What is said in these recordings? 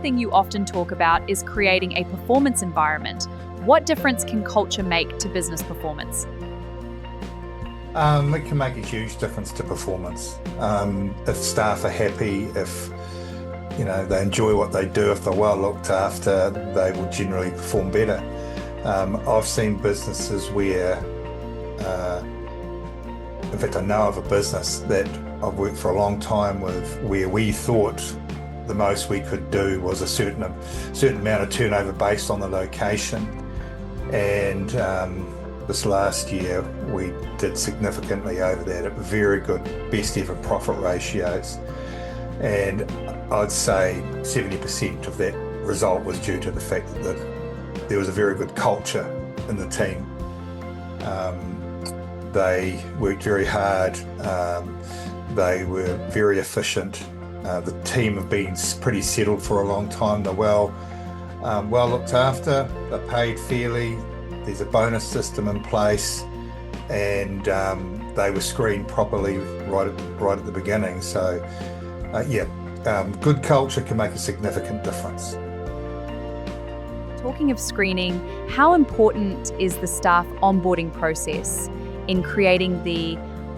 thing you often talk about is creating a performance environment. What difference can culture make to business performance? It can make a huge difference to performance. If staff are happy, if they enjoy what they do, if they're well looked after, they will generally perform better. I've seen businesses where, in fact, I know of a business that I've worked for a long time with, where we thought the most we could do was a certain amount of turnover based on the location, and this last year we did significantly over that at very good best ever profit ratios, and I'd say 70% of that result was due to the fact that there was a very good culture in the team. They worked very hard, they were very efficient, the team have been pretty settled for a long time, they're well looked after, they're paid fairly, there's a bonus system in place, and they were screened properly right at the beginning. So good culture can make a significant difference. Talking of screening, how important is the staff onboarding process in creating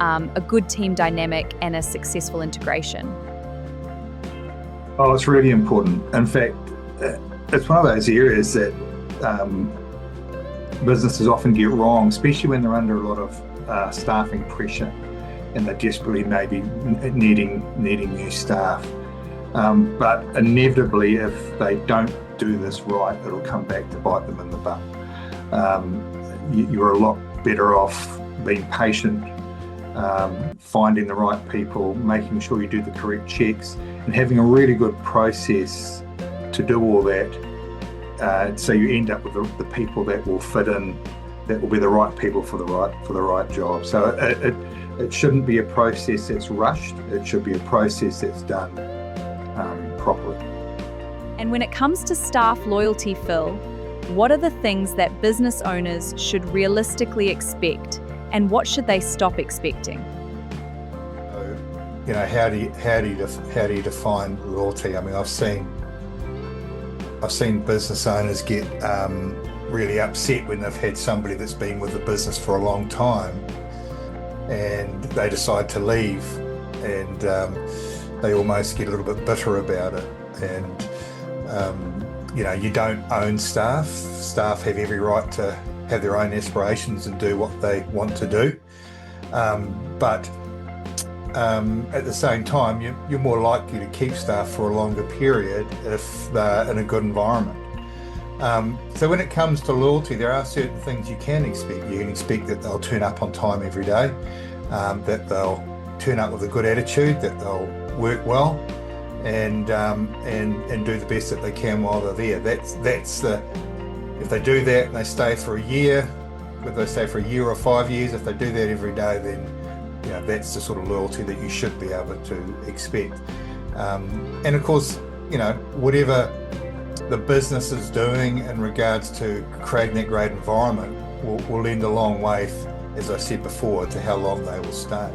a good team dynamic and a successful integration? Oh, it's really important. In fact, it's one of those areas that businesses often get wrong, especially when they're under a lot of staffing pressure and they're desperately maybe needing new staff. But inevitably, if they don't do this right, it'll come back to bite them in the butt. You're a lot better off being patient, finding the right people, making sure you do the correct checks, and having a really good process to do all that. So you end up with the people that will fit in, that will be the right people for the right job. So it shouldn't be a process that's rushed. It should be a process that's done properly. And when it comes to staff loyalty, Phil, what are the things that business owners should realistically expect, and what should they stop expecting? How do you define loyalty? I mean, I've seen business owners get really upset when they've had somebody that's been with the business for a long time, and they decide to leave, and they almost get a little bit bitter about it. And you don't own staff. Staff have every right to have their own aspirations and do what they want to do. But at the same time, you're more likely to keep staff for a longer period if they're in a good environment. So when it comes to loyalty, there are certain things you can expect. You can expect that they'll turn up on time every day, that they'll turn up with a good attitude, that they'll work well, and do the best that they can while they're there. If they do that and they stay for a year, whether they stay for a year or 5 years, if they do that every day, then that's the sort of loyalty that you should be able to expect. And of course, whatever the business is doing in regards to creating that great environment will lend a long way, as I said before, to how long they will stay.